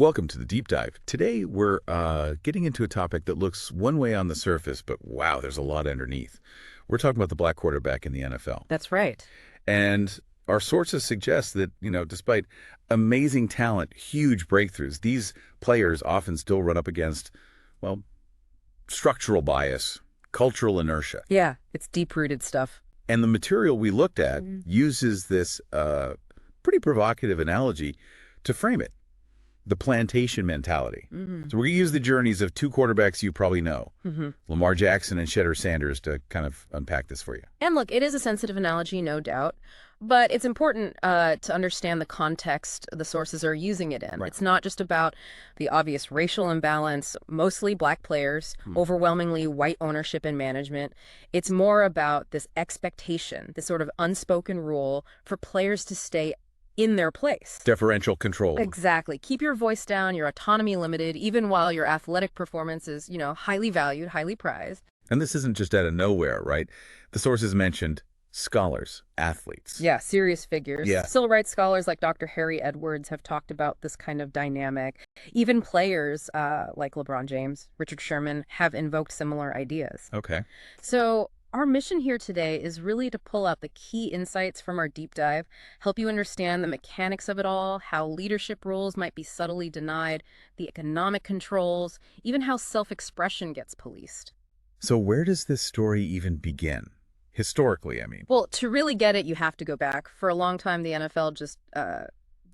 Welcome to the Deep Dive. Today, we're getting into a topic that looks one way on the surface, but wow, there's a lot underneath. We're talking about the black quarterback in the NFL. That's right. And our sources suggest that, despite amazing talent, huge breakthroughs, these players often still run up against, well, structural bias, cultural inertia. Yeah, it's deep-rooted stuff. And the material we looked at uses this pretty provocative analogy to frame it. The plantation mentality. So we're going to use the journeys of two quarterbacks you probably know, Lamar Jackson and Shadur Sanders, to kind of unpack this for you. And look, it is a sensitive analogy, no doubt, but it's important to understand the context the sources are using it in. Right. It's not just about the obvious racial imbalance, mostly black players, overwhelmingly white ownership and management. It's more about this expectation, this sort of unspoken rule for players to stay in their place. Deferential control. Exactly. Keep your voice down, your autonomy limited, even while your athletic performance is, highly valued, highly prized. And this isn't just out of nowhere, right? The sources mentioned scholars, athletes. Yeah, serious figures. Yeah. Civil rights scholars like Dr. Harry Edwards have talked about this kind of dynamic. Even players like LeBron James, Richard Sherman have invoked similar ideas. Okay. So our mission here today is really to pull out the key insights from our deep dive, help you understand the mechanics of it all, how leadership roles might be subtly denied, the economic controls, even how self-expression gets policed. So where does this story even begin? Historically, I mean. Well, to really get it, you have to go back. For a long time, the NFL just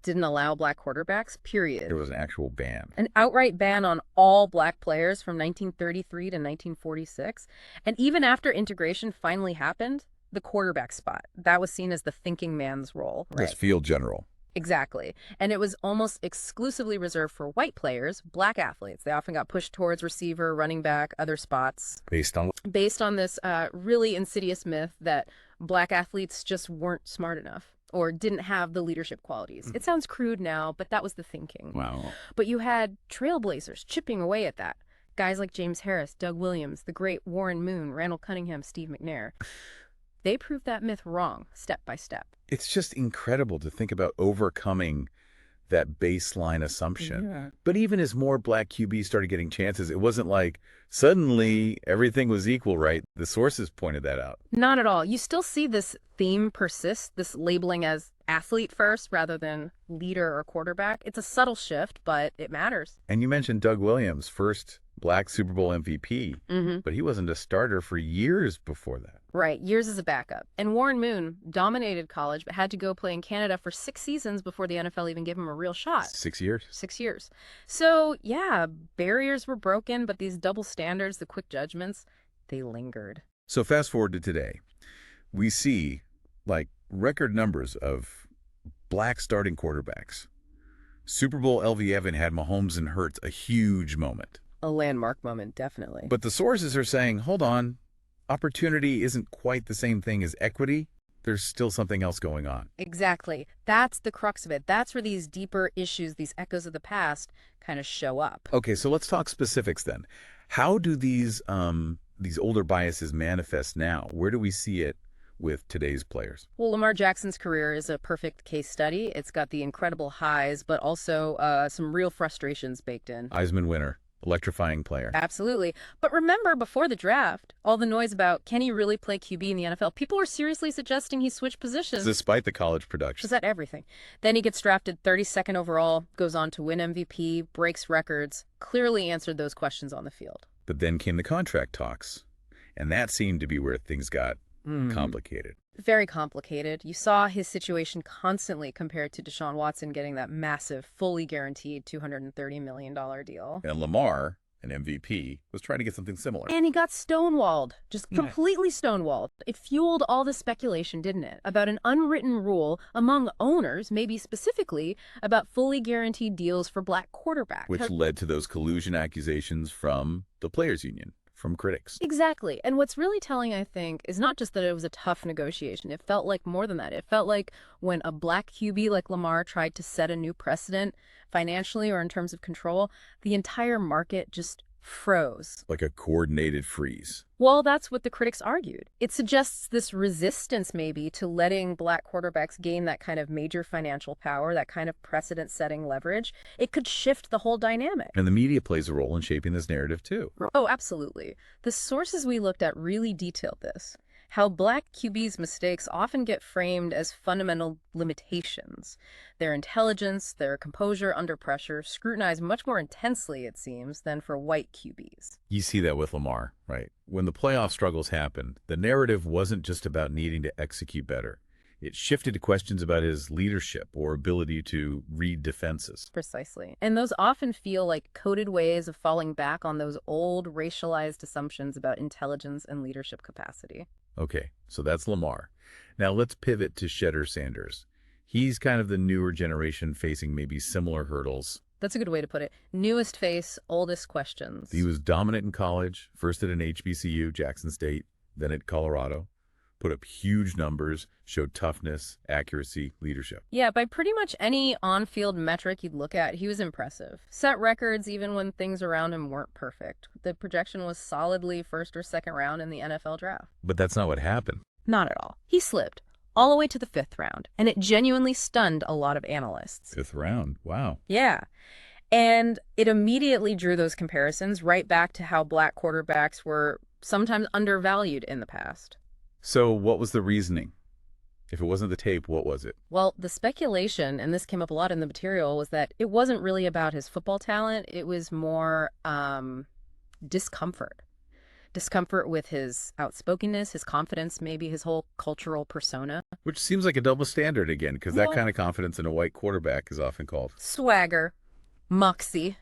didn't allow black quarterbacks, period. There was an actual ban. An outright ban on all black players from 1933 to 1946. And even after integration finally happened, the quarterback spot, that was seen as the thinking man's role. As field general. Exactly. And it was almost exclusively reserved for white players, black athletes. They often got pushed towards receiver, running back, other spots. Based on this really insidious myth that black athletes just weren't smart enough or didn't have the leadership qualities. It sounds crude now, but that was the thinking. Wow. But you had trailblazers chipping away at that. Guys like James Harris, Doug Williams, the great Warren Moon, Randall Cunningham, Steve McNair. They proved that myth wrong, step by step. It's just incredible to think about overcoming that baseline assumption. Yeah. But even as more black QBs started getting chances, it wasn't like suddenly everything was equal, right? The sources pointed that out. Not at all. You still see this theme persist, this labeling as athlete first rather than leader or quarterback. It's a subtle shift, but it matters. And you mentioned Doug Williams, first black Super Bowl MVP, but he wasn't a starter for years before that. Right, years as a backup. And Warren Moon dominated college, but had to go play in Canada for 6 seasons before the NFL even gave him a real shot. 6 years. 6 years. So, yeah, barriers were broken, but these double standards, the quick judgments, they lingered. So fast forward to today. We see, record numbers of black starting quarterbacks. Super Bowl LV Evan had Mahomes and Hurts, a huge moment. A landmark moment, definitely. But the sources are saying, hold on, opportunity isn't quite the same thing as equity. There's still something else going on. Exactly. That's the crux of it. That's where these deeper issues, these echoes of the past, kind of show up. Okay, so let's talk specifics then. How do these older biases manifest now? Where do we see it with today's players? Well, Lamar Jackson's career is a perfect case study. It's got the incredible highs, but also some real frustrations baked in. Heisman winner. Electrifying player. Absolutely. But remember, before the draft, all the noise about can he really play QB in the NFL? People were seriously suggesting he switch positions. Despite the college production. Is that everything? Then he gets drafted 32nd overall, goes on to win MVP, breaks records, clearly answered those questions on the field. But then came the contract talks. And that seemed to be where things got complicated. Very complicated. You saw his situation constantly compared to Deshaun Watson getting that massive, fully guaranteed $230 million deal. And Lamar, an MVP, was trying to get something similar. And he got stonewalled, just completely stonewalled. It fueled all the speculation, didn't it? About an unwritten rule among owners, maybe specifically about fully guaranteed deals for black quarterbacks. Which led to those collusion accusations from the players' union. From critics. Exactly. And what's really telling, I think, is not just that it was a tough negotiation. It felt like more than that. It felt like when a black QB like Lamar tried to set a new precedent financially or in terms of control, the entire market just Froze. Like a coordinated freeze. Well, that's what the critics argued. It suggests this resistance, maybe, to letting black quarterbacks gain that kind of major financial power, that kind of precedent-setting leverage. It could shift the whole dynamic. And the media plays a role in shaping this narrative, too. Oh, absolutely. The sources we looked at really detailed this. How black QBs' mistakes often get framed as fundamental limitations. Their intelligence, their composure under pressure, scrutinized much more intensely, it seems, than for white QBs. You see that with Lamar, right? When the playoff struggles happened, the narrative wasn't just about needing to execute better. It shifted to questions about his leadership or ability to read defenses. Precisely. And those often feel like coded ways of falling back on those old racialized assumptions about intelligence and leadership capacity. Okay, so that's Lamar. Now let's pivot to Shadur Sanders. He's kind of the newer generation facing maybe similar hurdles. That's a good way to put it. Newest face, oldest questions. He was dominant in college, first at an HBCU, Jackson State, then at Colorado. Put up huge numbers, showed toughness, accuracy, leadership. Yeah, by pretty much any on-field metric you'd look at, he was impressive. Set records even when things around him weren't perfect. The projection was solidly first or second round in the NFL draft. But that's not what happened. Not at all. He slipped all the way to the fifth round, and it genuinely stunned a lot of analysts. Fifth round, wow. Yeah. And it immediately drew those comparisons right back to how black quarterbacks were sometimes undervalued in the past. So what was the reasoning? If it wasn't the tape, what was it? Well, the speculation, and this came up a lot in the material, was that it wasn't really about his football talent. It was more discomfort. Discomfort with his outspokenness, his confidence, maybe his whole cultural persona. Which seems like a double standard again, because that Well, kind of confidence in a white quarterback is often called. swagger, moxie,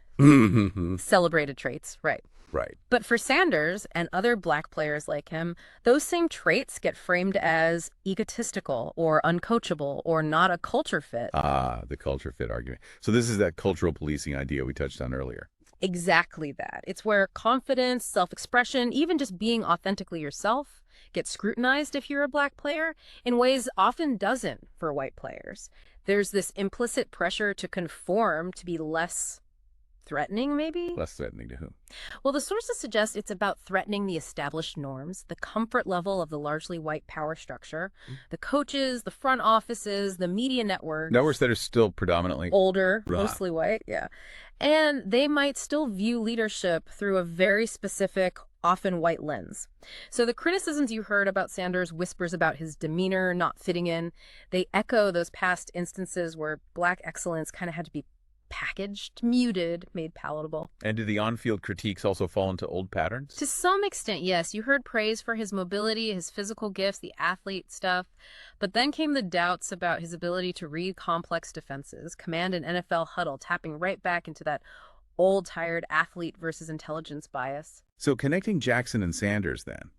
celebrated traits, right. Right. But for Sanders and other black players like him, those same traits get framed as egotistical or uncoachable or not a culture fit. Ah, the culture fit argument. So this is that cultural policing idea we touched on earlier. Exactly that. It's where confidence, self-expression, even just being authentically yourself gets scrutinized if you're a black player in ways often doesn't for white players. There's this implicit pressure to conform, to be less threatening, maybe? Less threatening to whom? Well, the sources suggest it's about threatening the established norms, the comfort level of the largely white power structure, the coaches, the front offices, the media networks. Networks that are still predominantly Older, Right. mostly white, yeah. And they might still view leadership through a very specific, often white lens. So the criticisms you heard about Sanders, whispers about his demeanor, not fitting in, they echo those past instances where black excellence kind of had to be packaged, muted, made palatable. And do the on-field critiques also fall into old patterns? To some extent, yes. You heard praise for his mobility, his physical gifts, the athlete stuff. But then came the doubts about his ability to read complex defenses, command an NFL huddle, tapping right back into that old, tired athlete versus intelligence bias. So connecting Jackson and Sanders then,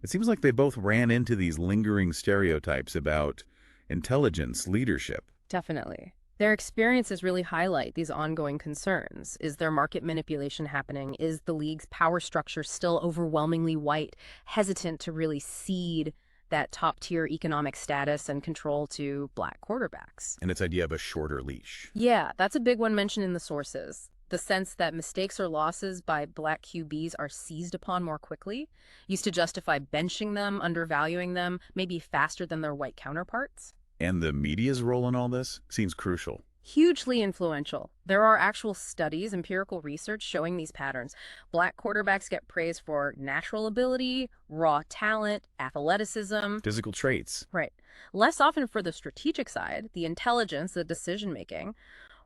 it seems like they both ran into these lingering stereotypes about intelligence, leadership. Definitely. Their experiences really highlight these ongoing concerns. Is there market manipulation happening? Is the league's power structure still overwhelmingly white, hesitant to really cede that top-tier economic status and control to black quarterbacks? And its idea of a shorter leash. Yeah, that's a big one mentioned in the sources. The sense that mistakes or losses by black QBs are seized upon more quickly, used to justify benching them, undervaluing them, maybe faster than their white counterparts. And the media's role in all this seems crucial. Hugely influential. There are actual studies, empirical research showing these patterns. Black quarterbacks get praised for natural ability, raw talent, athleticism. Physical traits. Right. Less often for the strategic side, the intelligence, the decision-making,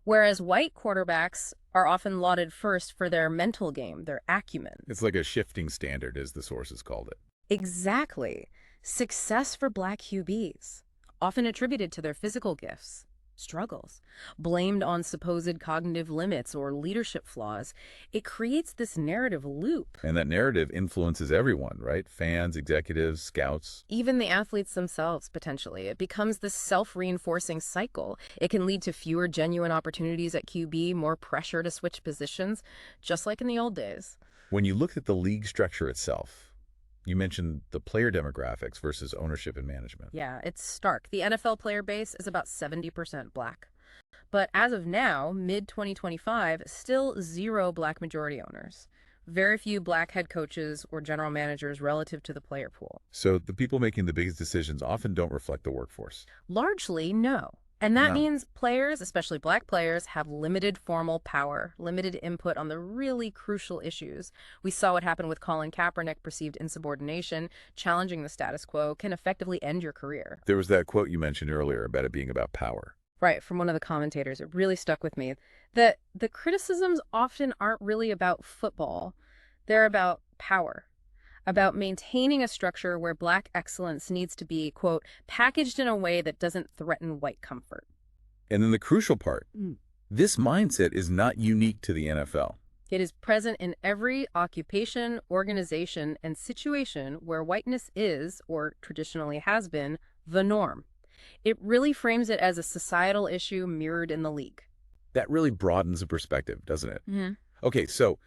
whereas white quarterbacks are often lauded first for their mental game, their acumen. It's like a shifting standard, as the sources called it. Exactly. Success for black QBs, often attributed to their physical gifts, struggles, blamed on supposed cognitive limits or leadership flaws. It creates this narrative loop. And that narrative influences everyone, right? Fans, executives, scouts. Even the athletes themselves, potentially. It becomes this self-reinforcing cycle. It can lead to fewer genuine opportunities at QB, more pressure to switch positions, just like in the old days. When you look at the league structure itself, you mentioned the player demographics versus ownership and management. Yeah, it's stark. The NFL player base is about 70% black. But as of now, mid-2025, still zero black majority owners. Very few black head coaches or general managers relative to the player pool. So the people making the biggest decisions often don't reflect the workforce. Largely, no. And that No. means players, especially black players, have limited formal power, limited input on the really crucial issues. We saw what happened with Colin Kaepernick. Perceived insubordination, challenging the status quo, can effectively end your career. There was that quote you mentioned earlier about it being about power. Right, from one of the commentators. It really stuck with me. That the criticisms often aren't really about football. They're about power, about maintaining a structure where black excellence needs to be, quote, packaged in a way that doesn't threaten white comfort. And then the crucial part, this mindset is not unique to the NFL. It is present in every occupation, organization, and situation where whiteness is, or traditionally has been, the norm. It really frames it as a societal issue mirrored in the league. That really broadens the perspective, doesn't it? Mm-hmm. Okay, so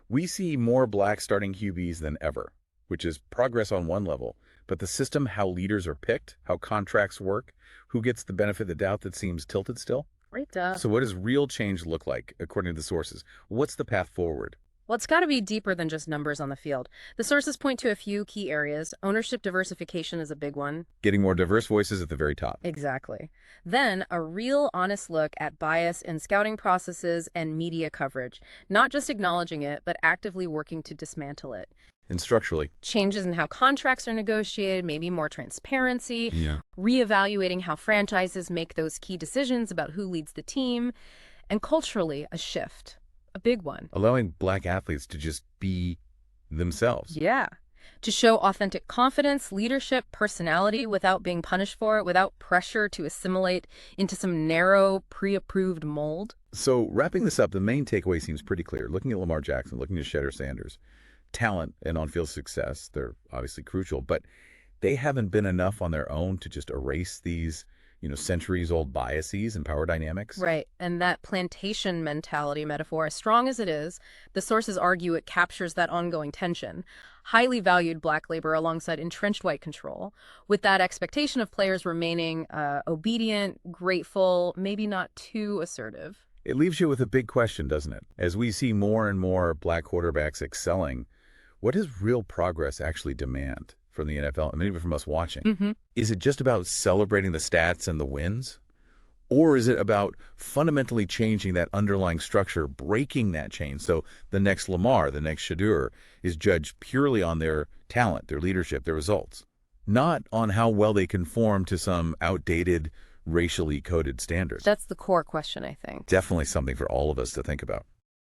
we see more black starting QBs than ever, which is progress on one level. But the system, how leaders are picked, how contracts work, who gets the benefit of the doubt, that seems tilted still. Right. So what does real change look like, according to the sources? What's the path forward? Well, it's got to be deeper than just numbers on the field. The sources point to a few key areas. Ownership diversification is a big one. Getting more diverse voices at the very top. Exactly. Then a real honest look at bias in scouting processes and media coverage, not just acknowledging it, but actively working to dismantle it. And structurally. Changes in how contracts are negotiated, maybe more transparency, Yeah. reevaluating how franchises make those key decisions about who leads the team, and culturally, a shift. A big one. Allowing black athletes to just be themselves. Yeah. To show authentic confidence, leadership, personality without being punished for it, without pressure to assimilate into some narrow, pre-approved mold. So wrapping this up, the main takeaway seems pretty clear. Looking at Lamar Jackson, looking at Shadur Sanders, talent and on-field success, they're obviously crucial, but they haven't been enough on their own to just erase these, centuries-old biases and power dynamics. Right. And that plantation mentality metaphor, as strong as it is, the sources argue it captures that ongoing tension. Highly valued black labor alongside entrenched white control, with that expectation of players remaining obedient, grateful, maybe not too assertive. It leaves you with a big question, doesn't it? As we see more and more black quarterbacks excelling, what does real progress actually demand from the NFL and maybe from us watching? Mm-hmm. Is it just about celebrating the stats and the wins? Or is it about fundamentally changing that underlying structure, breaking that chain so the next Lamar, the next Shedeur is judged purely on their talent, their leadership, their results, not on how well they conform to some outdated, racially coded standards? That's the core question, I think. Definitely something for all of us to think about.